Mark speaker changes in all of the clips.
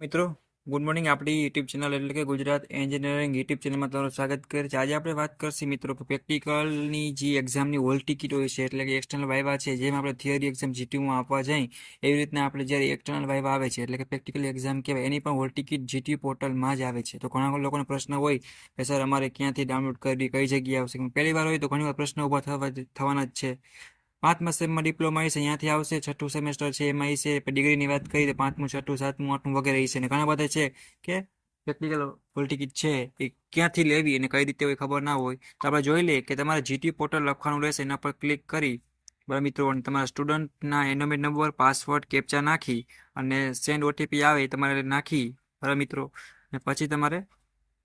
Speaker 1: મિત્રો good morning આપણી YouTube channel એટલે કે ગુજરાત એન્જિનિયરિંગ યુટ્યુબ ચેનલમાં તમારું સ્વાગત કરે છે। આજે આપણે વાત કરશું મિત્રો કે પ્રેક્ટિકલની જે એક્ઝામની હોલ ટિકિટ હોય છે એટલે કે એક્સટર્નલ વાઇવા છે, જેમ આપણે થિયરી એક્ઝામ જીટીયુમાં આપવા જઈએ એવી રીતના આપણે જ્યારે એક્સટર્નલ વાઇવા આવે છે એટલે કે પ્રેક્ટિકલ એક્ઝામ કહેવાય, એની પણ હોલ ટિકિટ જીટીયુ પોર્ટલમાં જ આવે છે। તો ઘણા લોકોનો પ્રશ્ન હોય કે સર અમારે ક્યાંથી ડાઉનલોડ કરવી, કઈ જગ્યાએ આવશે? પહેલી વાર હોય તો ઘણી વાર પ્રશ્ન ઊભા થવાના જ છે। પાંચમા સેમમાં ડિપ્લોમા છે અહીંયાથી આવશે, છઠ્ઠું સેમેસ્ટર છે એમાં છે, ડિગ્રીની વાત કરીએ તો પાંચમું, છઠ્ઠું, સાતમું, આઠમું વગેરે છે, અને ઘણા બધા છે કે પ્રેક્ટિકલ હોલ ટિકિટ છે એ ક્યાંથી લેવી અને કઈ રીતે હોય ખબર ના હોય તો આપણે જોઈ લઈએ કે તમારે જીટીયુ પોર્ટલ લખવાનું રહેશે, એના પર ક્લિક કરી બરાબર મિત્રો, અને તમારા સ્ટુડન્ટના એનોમેન્ટ નંબર, પાસવર્ડ, કેપ્ચા નાખી અને સેન્ડ ઓટીપી આવે એ તમારે નાખી બરાબર મિત્રો, અને પછી તમારે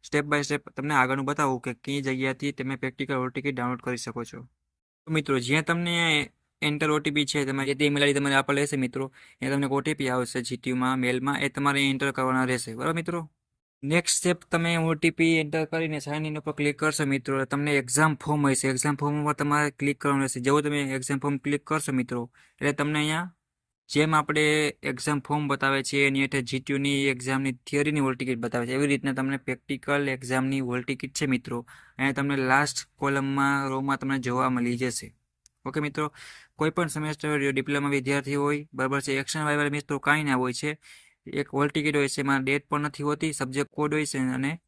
Speaker 1: સ્ટેપ બાય સ્ટેપ તમને આગળનું બતાવું કે કઈ જગ્યાથી તમે પ્રેક્ટિકલ હોલ ટિકિટ ડાઉનલોડ કરી શકો છો। મિત્રો જ્યાં તમને એન્ટર ઓટીપી છે, તમારે જે ઈમેલ આઈડી તમારે આપેલ રહેશે મિત્રો, એ તમને ઓટીપી આવશે જીટીયુમાં મેલમાં, એ તમારે એન્ટર કરવાના રહેશે બરાબર મિત્રો। નેક્સ્ટ સ્ટેપ તમે ઓટીપી એન્ટર કરીને સાઇન ઇન ઉપર ક્લિક કરશો મિત્રો, તમને એક્ઝામ ફોર્મ હશે, એક્ઝામ ફોર્મ ઉપર તમારે ક્લિક કરવાનું રહેશે। જેવું તમે એક્ઝામ ફોર્મ ક્લિક કરશો મિત્રો એટલે તમને અહીંયા જેમ આપણે એક્ઝામ ફોર્મ બતાવે છે એની હેઠળ જીટીયુની એક્ઝામની થિયરીની હોલ ટિકિટ બતાવે છે, એવી રીતના તમને પ્રેક્ટિકલ એક્ઝામની હોલ ટિકિટ છે મિત્રો, અહીંયા તમને લાસ્ટ કોલમમાં રોમાં તમને જોવા મળી જશે। ઓકે મિત્રો, કોઈ પણ સેમેસ્ટર ડિપ્લોમા વિદ્યાર્થી હોય બરાબર છે, એક્શન વાઇવા મિત્રો કાંઈ ના હોય છે, એક હોલ ટિકિટ હોય છે, એમાં ડેટ પણ નથી હોતી, સબ્જેક્ટ કોડ હોય છે અને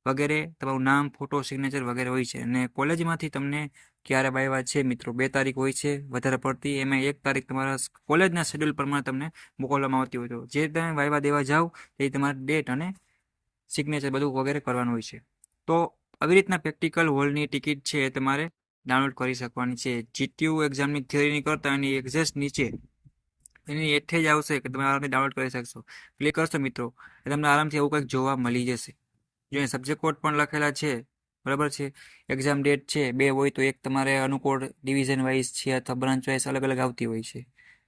Speaker 1: વગેરે તમારું નામ, ફોટો, સિગ્નેચર વગેરે હોય છે, અને કોલેજમાંથી તમને ક્યારે વાઇવા છે મિત્રો 2 તારીખ હોય છે વધારે પડતી, એમાં 1 તારીખ તમારા કોલેજના શેડ્યુલ પ્રમાણે તમને મોકલવામાં આવતી હોય, તો જે તમે વાઇવા દેવા જાઓ એ તમારી ડેટ અને સિગ્નેચર બધું વગેરે કરવાનું હોય છે। તો આવી રીતના પ્રેક્ટિકલ હોલની ટિકિટ છે એ તમારે ડાઉનલોડ કરી શકવાની છે। જીટીયુ એક્ઝામની થિયરીની કરતાં એની એક્ઝેક્ટ નીચે એની હેઠે જ આવશે કે તમે આરામથી ડાઉનલોડ કરી શકશો। ક્લિક કરશો મિત્રો એટલે તમને આરામથી એવું કંઈક જોવા મળી જશે। જો એ સબ્જેક્ટ કોડ પણ લખેલા છે બરાબર છે, એક્ઝામ ડેટ છે 2 હોય તો એક તમારે અનુકોડ ડિવિઝન વાઇઝ છે અથવા બ્રાન્ચ વાઇઝ અલગ અલગ આવતી હોય છે,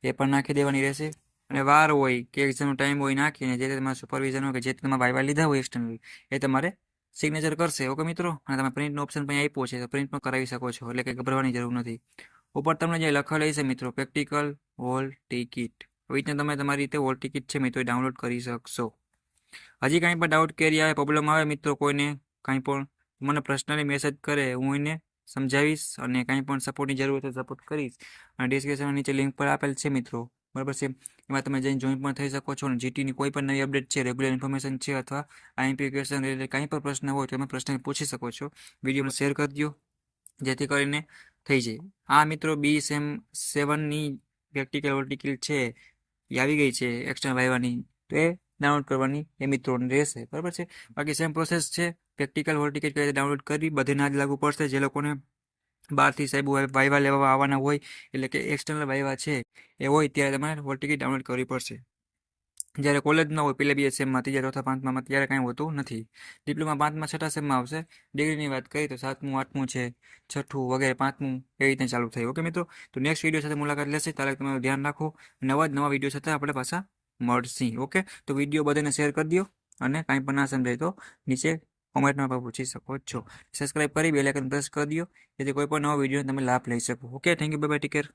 Speaker 1: એ પણ નાખી દેવાની રહેશે, અને વાર હોય કે એક્ઝામનો ટાઈમ હોય નાખીને જે તમારા સુપરવિઝન હોય કે જે તમારા વાઇવા લીધા હોય એક્સટર્નલ એ તમારે સિગ્નેચર કરશે। ઓકે મિત્રો, અને તમે પ્રિન્ટનો ઓપ્શન પણ આપ્યો છે તો પ્રિન્ટ પણ કરાવી શકો છો, એટલે કે ગભરાવાની જરૂર નથી। ઉપર તમને જે લખેલું છે મિત્રો પ્રેક્ટિકલ હોલ ટિકિટ, આવી રીતના તમે તમારી રીતે હોલ ટિકિટ છે મિત્રો ડાઉનલોડ કરી શકશો। હજી કાંઈ પણ ડાઉટ કેરી આવે, પ્રોબ્લેમ આવે મિત્રો કોઈને કાંઈ પણ, મને પર્સનલી મેસેજ કરે, હું એને સમજાવીશ અને કાંઈ પણ સપોર્ટની જરૂર હોય તો સપોર્ટ કરીશ, અને ડિસ્ક્રિપ્શન નીચે લિંક પર આપેલ છે મિત્રો બરાબર છે, એમાં તમે જઈને જોઈન પણ થઈ શકો છો, અને જીટીની કોઈ પણ નવી અપડેટ છે, રેગ્યુલર ઇન્ફોર્મેશન છે અથવા આઈએમપી ક્વેશ્ચન રિલેટેડ કાંઈ પણ પ્રશ્ન હોય તો તમે પ્રશ્ન પૂછી શકો છો। વિડીયોમાં શેર કરી દો જેથી કરીને થઈ જાય। આ મિત્રો બી સેમ 7ની પ્રેક્ટિકલ હોલ ટિકિટ છે એ આવી ગઈ છે એક્સ્ટર્નલ વાઇવાની, તો એ ડાઉનલોડ કરવાની એ મિત્રોને રહેશે બરાબર છે। બાકી સેમ પ્રોસેસ છે, પ્રેક્ટિકલ હોલ ટિકિટ કઈ રીતે ડાઉનલોડ કરવી બધે ના જ લાગુ પડશે, જે લોકોને બહારથી સાહેબ વાઇવા લેવા આવવાના હોય એટલે કે એક્સટર્નલ વાઇવા છે એ હોય ત્યારે તમારે હોલ ટિકિટ ડાઉનલોડ કરવી પડશે। જ્યારે કોલેજમાં હોય પહેલા 2 સેમમાં, ત્રીજા, ચોથા, પાંચમામાં ત્યારે કાંઈ હોતું નથી। ડિપ્લોમા 5મા, 6ઠા સેમમાં આવશે। ડિગ્રીની વાત કરીએ તો 7મું, 8મું છે, 6ઠ્ઠું વગેરે 5મું એવી રીતે ચાલુ થાય। ઓકે મિત્રો, તો નેક્સ્ટ વિડીયો સાથે મુલાકાત લેશે, ત્યારે તમારું ધ્યાન રાખો, નવા જ નવા વિડીયો સાથે આપણે પાછા મળશી। ઓકે, તો વિડીયો બધાને શેર કરી દો, અને કાંઈ પણ ના સમજાય તો નીચે કોમેન્ટમાં પણ પૂછી શકો છો। સબસ્ક્રાઇબ કરી બેલ આઇકન પ્રેસ કરી દો જેથી કોઈ પણ નવા વિડીયો તમે લાભ લઈ શકો। Okay, thank you, bye bye, take care.